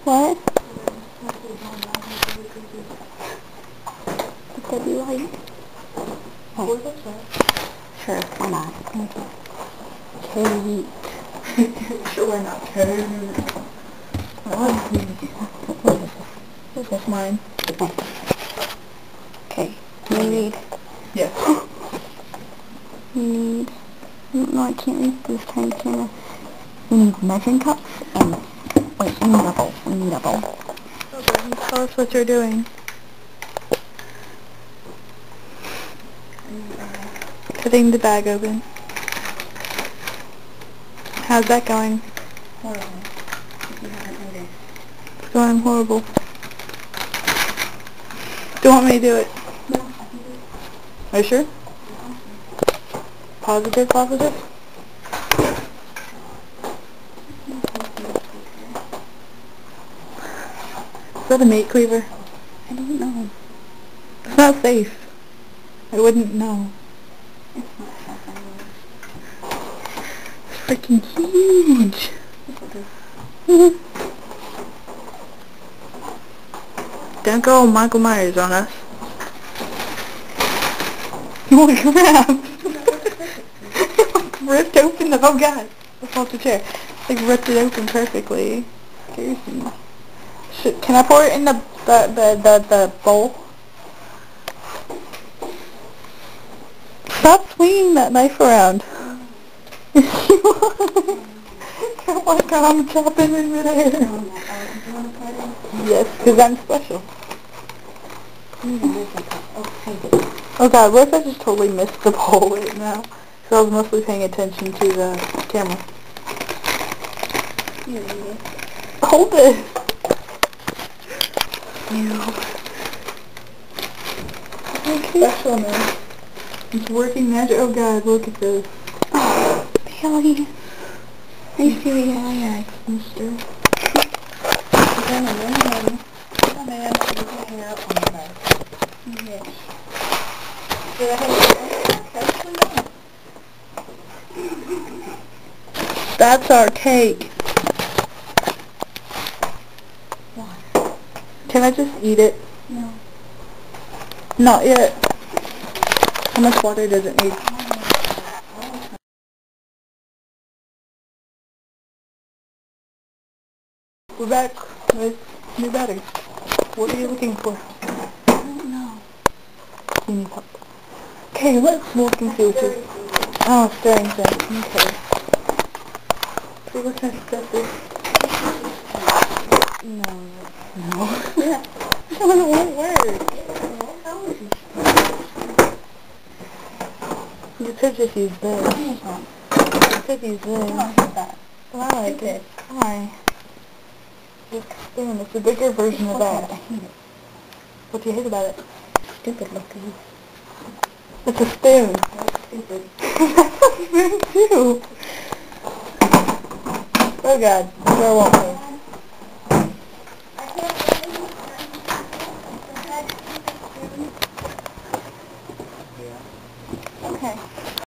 What? Would that be light? Oh. Sure, why not? Kate. Sure, why not? Kate. What is this? That's mine. Okay. You need... Yes. You need... No, I can't read this tiny camera. We need measuring cups and... Wait, we need a bowl. We need a bowl. Okay, tell us what you're doing. Cutting the bag open. How's that going? Horrible. If you haven't noticed. It's going horrible. Do you want me to do it? No, I can do it. Are you sure? Positive, positive? Is that a meat cleaver? I don't know. It's not safe. I wouldn't know. It's not happening. It's freaking huge. Don't go Michael Myers on us. Holy crap! Ripped open the... Oh god! That's off the chair. Like ripped it open perfectly. Scares me. Can I pour it in the bowl? Stop swinging that knife around. Oh my god, I'm chopping in midair. Yes, because I'm special. Oh god, what if I just totally missed the bowl right now? So I was mostly paying attention to the camera. Hold it! Special man. It's working magic. Oh god, look at this. Oh, Bailey. Are you serious? Aye, mister. Man, with your hair up on the back. Yes. Did I have That's our cake. What? Can I just eat it? No. Not yet. How much water does it need? We're back with new batteries. What are you looking for? I don't know. You need help. Okay, let's look and see what you... Oh, stirring thing. Okay. See what kind of stuff is... No. No. Yeah. It won't work. You could just use this. You could use this. I hate that. Well, I like it. Why? It's a spoon. It's a bigger version of that. I hate it. What do you hate about it? Stupid looking. It's a spoon. That's stupid. That's a spoon too. Oh god, the door won't move.